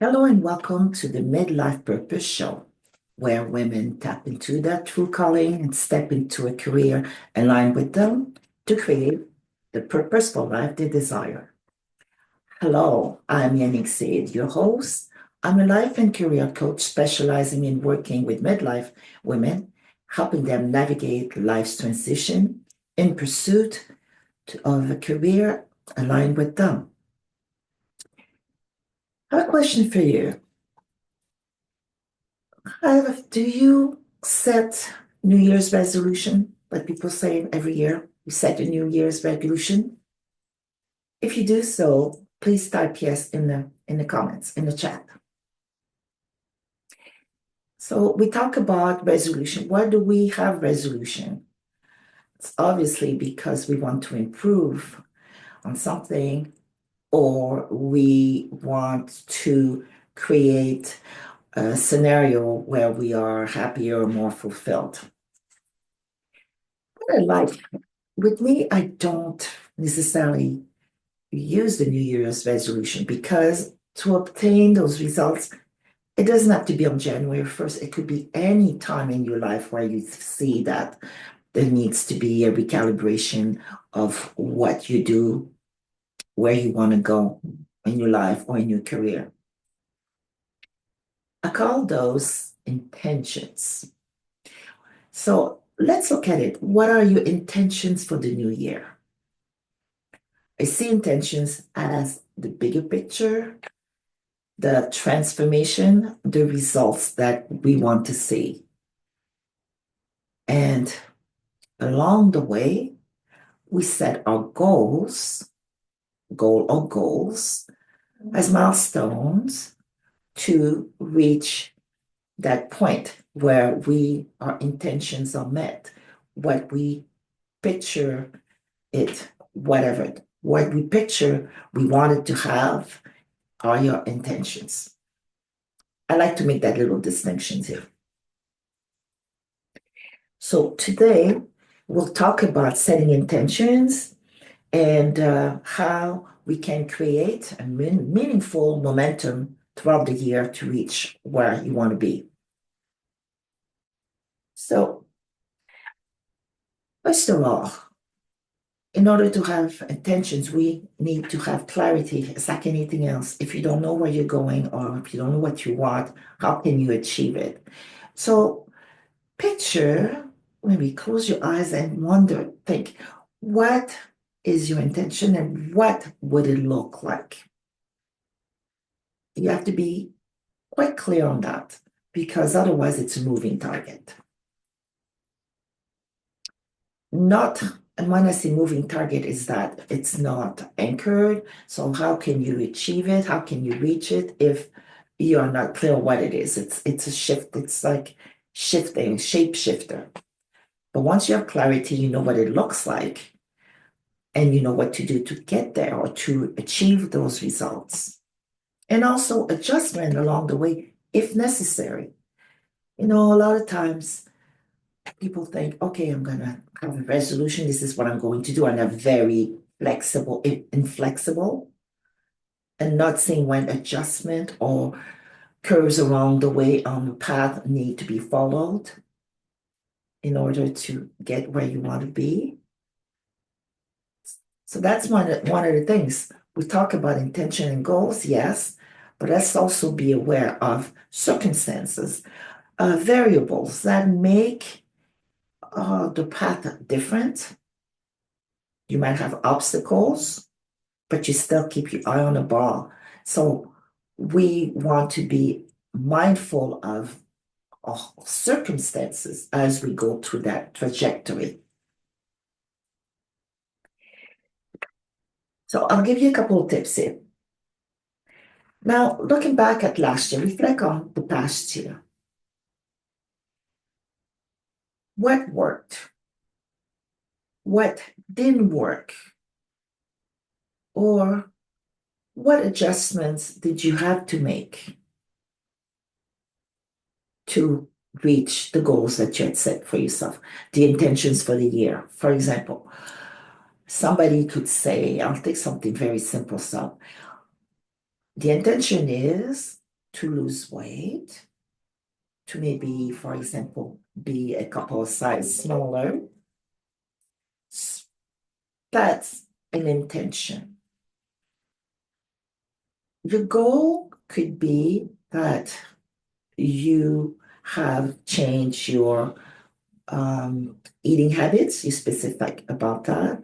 Hello and welcome to the Midlife Purpose Show, where women tap into their true calling and step into a career aligned with them to create the purposeful life they desire. Hello, I'm Yannick Said, your host. I'm a life and career coach specializing in working with midlife women, helping them navigate life's transition in pursuit of a career aligned with them. I have a question for you. Do you set New Year's resolution, like people say every year? You set a New Year's resolution. If you do so, please type yes in the comments, in the chat. So we talk about resolution. Why do we have resolution? It's obviously because we want to improve on something, or we want to create a scenario where we are happier or more fulfilled. Like with me, I don't necessarily use the New Year's resolution because to obtain those results, it doesn't have to be on January 1st. It could be any time in your life where you see that there needs to be a recalibration of what you do, where you want to go in your life or in your career. I call those intentions. So let's look at it. What are your intentions for the new year? I see intentions as the bigger picture, the transformation, the results that we want to see. And along the way, we set our goals, goals as milestones to reach that point where our intentions are met. What we picture it, whatever, what we picture we wanted to have are your intentions. I like to make that little distinction here. So today we'll talk about setting intentions and how we can create a meaningful momentum throughout the year to reach where you want to be. So first of all, in order to have intentions, we need to have clarity. It's like anything else. If you don't know where you're going or if you don't know what you want, how can you achieve it? So picture, maybe close your eyes and think, what is your intention and what would it look like? You have to be quite clear on that because otherwise it's a moving target. And when I say moving target is that it's not anchored. So how can you achieve it? How can you reach it if you are not clear what it is? It's a shift. It's like shifting, shape shifter. But once you have clarity, you know what it looks like and you know what to do to get there or to achieve those results. And also adjustment along the way if necessary. A lot of times people think, okay, I'm going to have a resolution. This is what I'm going to do. And they're very flexible, inflexible, and not seeing when adjustment or curves along the way on the path need to be followed in order to get where you want to be. So that's one of the things. We talk about intention and goals, yes, but let's also be aware of circumstances, variables that make the path different. You might have obstacles, but you still keep your eye on the ball. So we want to be mindful of circumstances as we go through that trajectory. So I'll give you a couple of tips here. Now, looking back at last year, reflect on the past year. What worked? What didn't work? Or what adjustments did you have to make to reach the goals that you had set for yourself, the intentions for the year? For example, somebody could say, I'll take something very simple. So the intention is to lose weight, to maybe, for example, be a couple of sizes smaller. That's an intention. The goal could be that you have changed your eating habits, you specific about that.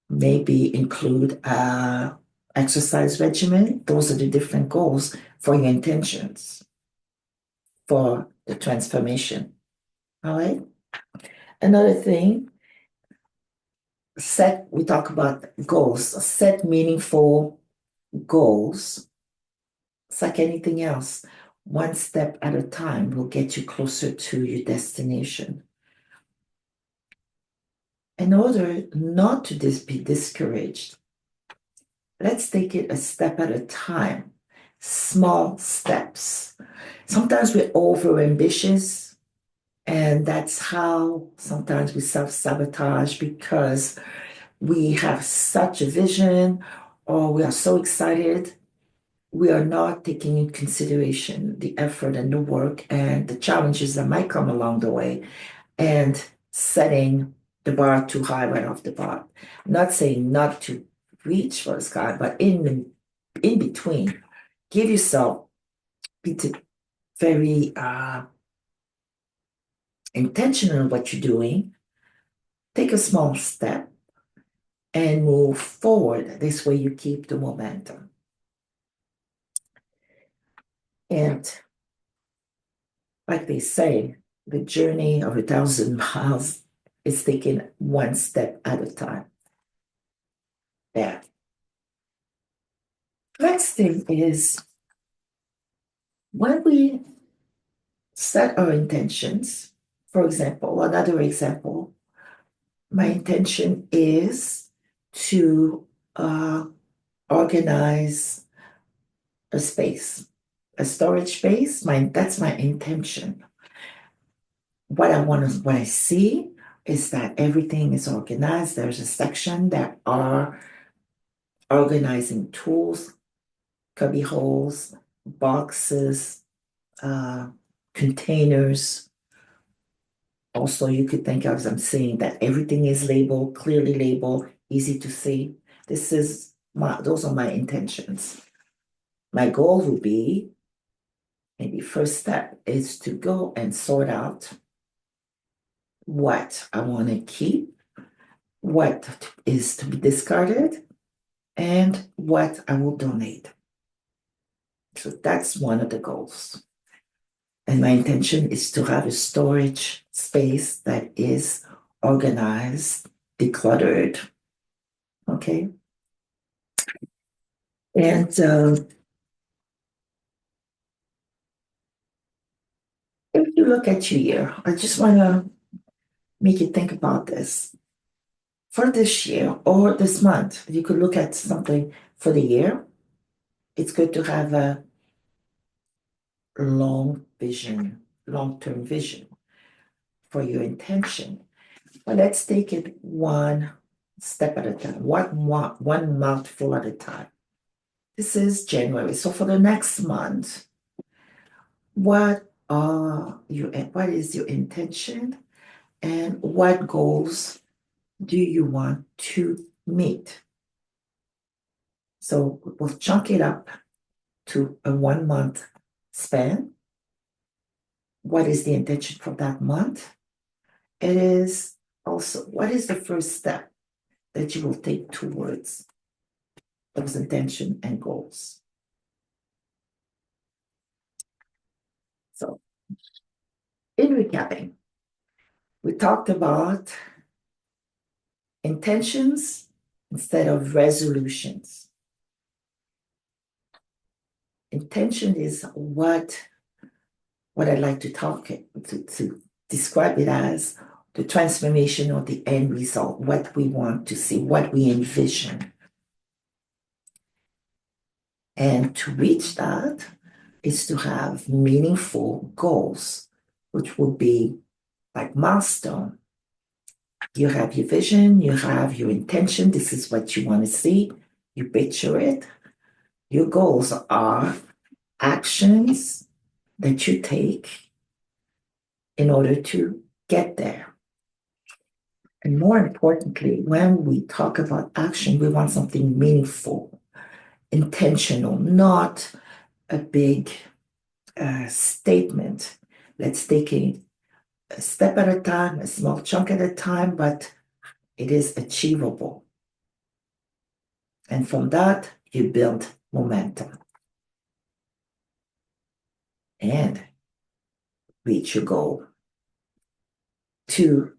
Maybe include a exercise regimen. Those are the different goals for your intentions for the transformation. All right. Another thing, we talk about goals, set meaningful goals. It's like anything else. One step at a time will get you closer to your destination. In order not to be discouraged, let's take it a step at a time, small steps. Sometimes we're over ambitious, and that's how sometimes we self-sabotage because we have such a vision or we are so excited. We are not taking into consideration the effort and the work and the challenges that might come along the way and setting the bar too high right off the bat. I'm not saying not to reach for the sky, but in between, give yourself, be very intentional in what you're doing. Take a small step and move forward. This way you keep the momentum. And like they say, the journey of 1,000 miles is taken one step at a time. Yeah. Next thing is when we set our intentions, for example, another example, my intention is to organize a space, a storage space. That's my intention. What I see is that everything is organized. There's a section that are organizing tools, cubby holes, boxes, containers. Also, you could think of as I'm saying that everything is labeled, clearly labeled, easy to see. Those are my intentions. My goal would be, maybe first step is to go and sort out what I want to keep, what is to be discarded, and what I will donate. So that's one of the goals. And my intention is to have a storage space that is organized, decluttered. Okay. And if you look at your year, I just want to make you think about this. For this year or this month, you could look at something for the year. It's good to have a long-term vision for your intention. But let's take it one step at a time, one mouthful at a time. This is January. So for the next month, what is your intention and what goals do you want to meet? So we'll chunk it up to a 1 month span. What is the intention for that month? It is also, what is the first step that you will take towards those intention and goals? So in recapping, we talked about intentions instead of resolutions. Intention is what I'd like to to describe it as the transformation or the end result, what we want to see, what we envision. And to reach that is to have meaningful goals, which will be like milestone. You have your vision, you have your intention, this is what you want to see, you picture it. Your goals are actions that you take in order to get there. And more importantly, when we talk about action, we want something meaningful, intentional, not a big statement. Let's take a step at a time, a small chunk at a time, but it is achievable. And from that, you build momentum and reach your goal to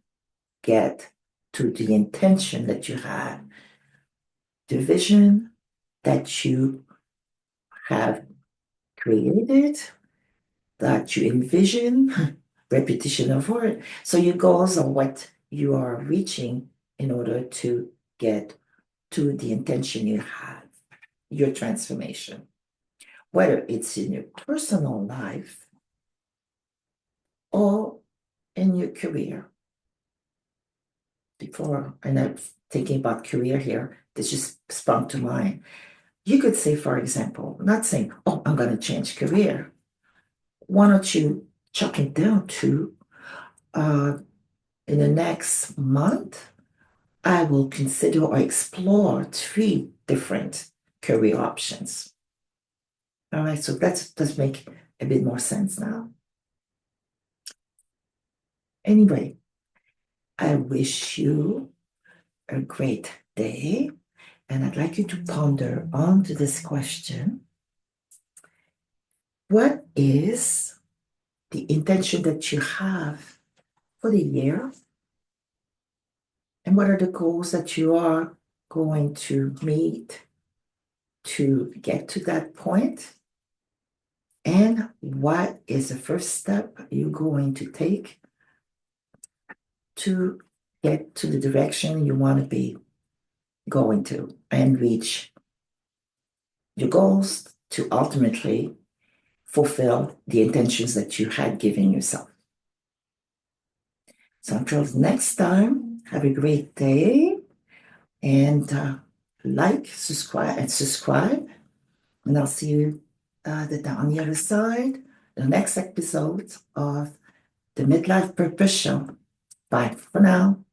get to the intention that you had, the vision that you have created, that you envision, repetition of word. So your goals are what you are reaching in order to get to the intention you have, your transformation, whether it's in your personal life or in your career. Before, and I'm thinking about career here, this just sprung to mind. You could say, for example, not saying, oh, I'm going to change career. Why don't you chuck it down to in the next month, I will consider or explore 3 different career options. All right, so that does make a bit more sense now. Anyway, I wish you a great day, and I'd like you to ponder onto this question. What is the intention that you have for the year? And what are the goals that you are going to meet to get to that point? And what is the first step you're going to take to get to the direction you want to be going to and reach your goals to ultimately fulfill the intentions that you had given yourself? So until next time, have a great day and like, subscribe, and I'll see you on the other side, the next episode of the Midlife Purpose Show. Bye for now.